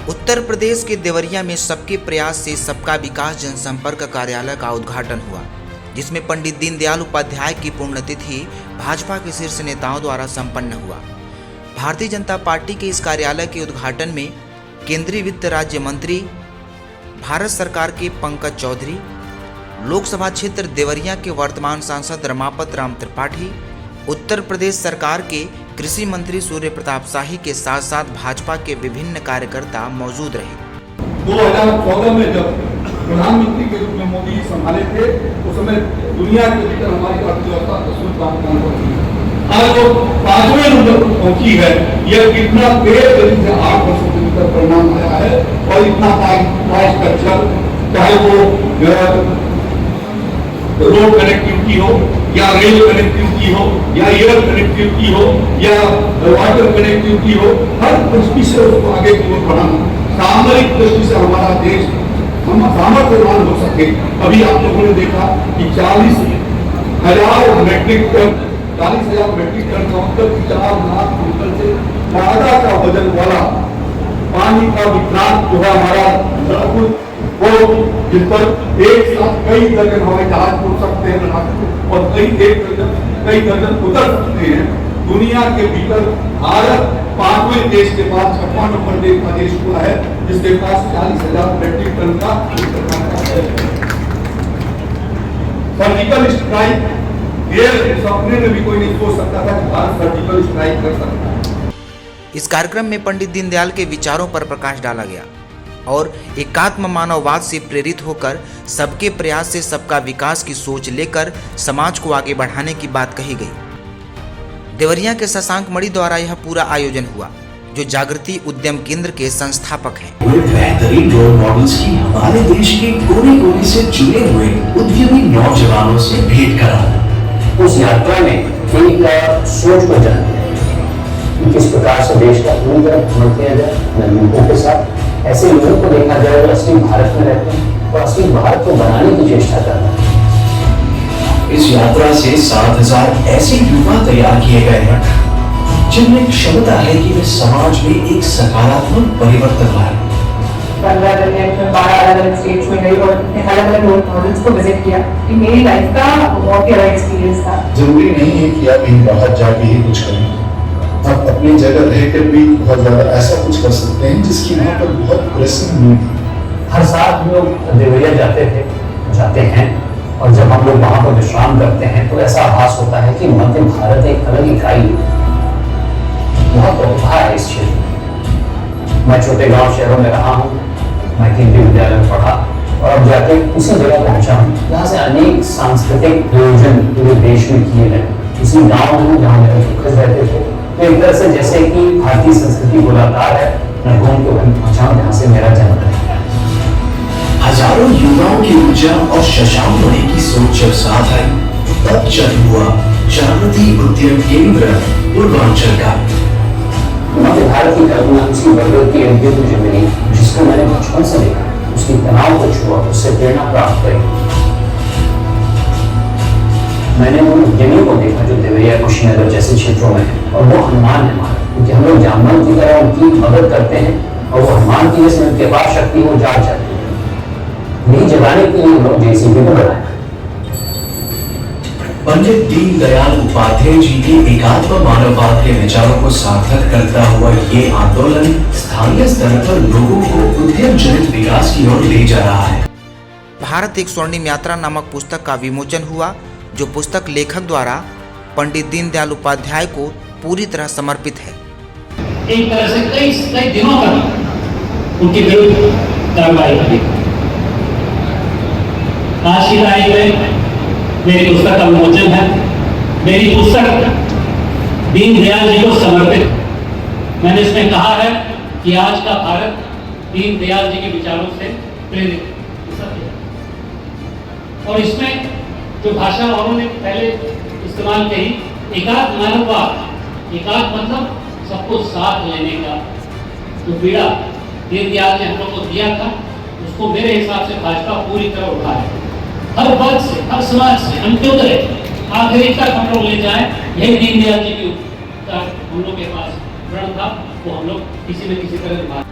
उत्तर प्रदेश के देवरिया में सबके प्रयास से सबका विकास जनसंपर्क कार्यालय का उद्घाटन हुआ, जिसमें पंडित दीनदयाल उपाध्याय की पुण्यतिथि भाजपा के शीर्ष नेताओं द्वारा संपन्न हुआ। भारतीय जनता पार्टी के इस कार्यालय के उद्घाटन में केंद्रीय वित्त राज्य मंत्री भारत सरकार के पंकज चौधरी, लोकसभा क्षेत्र देवरिया के वर्तमान सांसद रमापत राम त्रिपाठी, उत्तर प्रदेश सरकार के कृषि मंत्री सूर्य प्रताप शाही के साथ साथ भाजपा के विभिन्न कार्यकर्ता मौजूद रहे। 2014 में जब प्रधानमंत्री के रूप में मोदी संभाले थे, उस समय दुनिया के भीतर हमारी अर्थव्यवस्था आज वो 5वें नंबर पर पहुंची है। यह कितना तेज गति से 8 वर्षों के भीतर परिणाम आया है और इतना स्ट्रक्चर, चाहे वो रोड कनेक्टिविटी हो या रेल कनेक्टिविटी हो या एयर कनेक्टिविटी हो या वाटर कनेक्टिविटी हो, हर दृष्टि से उसको आगे की ओर बढ़ाना, सामरिक दृष्टि से हमारा देश हम सामर्थ्यवान हो सके। अभी आप लोगों ने देखा कि 40,000 मेट्रिक टन का मतलब 4 लाख क्विंटल से ज्यादा का वजन वाला पानी का वितरण जो है हमारा वो, जिस पर एक साथ कई दर्जन हवाई जहाज उड़ सकते हैं और कई दर्जन उतर सकते हैं। दुनिया के भीतर भारत 5वें देश के बाद 6वां नंबर देश हुआ है जिसके पास 40,000 मेट्रिक टन का सर्जिकल स्ट्राइक। ये सपने में भी कोई नहीं सोच सकता था कि भारत सर्जिकल स्ट्राइक कर सकता है। इस कार्यक्रम में पंडित दीनदयाल के विचारों पर प्रकाश डाला गया और एकात्म मानववाद से प्रेरित होकर सबके प्रयास से सबका विकास की सोच लेकर समाज को आगे बढ़ाने की बात कही गई। देवरिया के शशांक मणि द्वारा यह पूरा आयोजन हुआ, जो जागृति उद्यम केंद्र के संस्थापक हैं। बेहतरीन रोल मॉडल्स की हमारे देश के कोने कोने से जुड़े हुए उद्यमी नौजवानों से भेंट करा। उस यात्रा में एक सोच को जानते हैं कि किस प्रकार से देश का पूरी तरह भ्रमण किया जाए लोगों के साथ, ऐसे लोगों को देखा जाए जो असली भारत में रहते हैं और असली भारत को बनाने की चेष्टा कर रहे हैं। इस यात्रा से 7,000 ऐसे युवा तैयार किए गए हैं जिनमें क्षमता है कि वे समाज में एक सकारात्मक परिवर्तन लाए। 15 दिन में 12 अलग स्टेट्स में गई और अलग-अलग रोल मॉडल्स को विजिट किया। मेरी लाइफ का बहुत ही अलग एक्सपीरियंस था। जरूरी नहीं है कि आप कहीं बाहर जाके ही कुछ करें, आप अपनी जगह रहकर भी बहुत ज्यादा ऐसा कुछ कर सकते हैं जिसकी वहाँ पर बहुत प्रेसिंग नीड है। हर साल हम लोग देवरिया जाते हैं और जब हम लोग वहाँ पर विश्राम करते हैं तो ऐसा आभास होता है कि मध्य भारत एक अलग इकाई है, बहुत प्रतिभा है इस क्षेत्र में। मैं छोटे गांव शहरों में रहा हूँ, मैं केंद्रीय विद्यालय में पढ़ा और अब जाके उसी जगह पहुंचा हूँ जहाँ से अनेक सांस्कृतिक आयोजन पूरे देश में किए गए। उसी गाँव में जहाँ मेरे फोकस रहते थे, तो एक तरह से जैसे कि भारतीय संस्कृति गोलाकार है, मैं घूम के वहीं पहुंचा जहाँ से मेरा जन्म है। हजारों युवाओं की ऊर्जा और शशांक मणि की सोच जब साथ आई, तब जन्म हुआ जागृति उद्यम केंद्र पूर्वांचल का। मध्य भारत की कल्पना उसी वर्ग की इर्द मुझे मिली जिसको मैंने बचपन से देखा, उसकी तनाव को छुआ, उससे प्रेरणा प्राप्त करी। मैंने उन उद्यमियों को देखा जो देवरिया कुशीनगर जैसे क्षेत्रों में है और वो हनुमान है हमारे, क्योंकि हम लोग जामवंत की तरह उनकी मदद करते हैं और वो हनुमान की जैसे उनके पास शक्ति वो जाग जाती है। नहीं जगाने के लिए हम लोग JCB को बनाए। पंडित दीनदयाल उपाध्याय जी के एकात्म मानववाद के विचारों को सार्थक करता हुआ ये आंदोलन स्थानीय स्तर पर लोगों को उद्यम जनित विकास की ओर ले जा रहा है। भारत एक स्वर्णिम यात्रा नामक पुस्तक का विमोचन हुआ, जो पुस्तक लेखक द्वारा पंडित दीनदयाल उपाध्याय को पूरी तरह समर्पित है। एक तरह से कई दिनों तक उनके विरुद्ध कार्रवाई की। आज की तारीख में मेरी पुस्तक का विमोचन है। मेरी पुस्तक दीनदयाल जी को समर्पित। मैंने इसमें कहा है कि आज का भारत दीनदयाल जी के विचारों से प्रेरित और इसमें जो भाषा उन्होंने पहले इस्तेमाल करी, एकात्म मानववाद, एकात्म मतलब सबको साथ लेने का जो पीड़ा दीनदयाल ने हम लोग को दिया था, उसको मेरे हिसाब से भाजपा पूरी तरह उठा है। हर वर्ग से, हर समाज से, अंत्योदय आखिरी तक हम लोग ले जाए, यही दीनदयाल जी की हम लोग के पास प्रण था, वो हम लोग किसी न किसी तरह निभा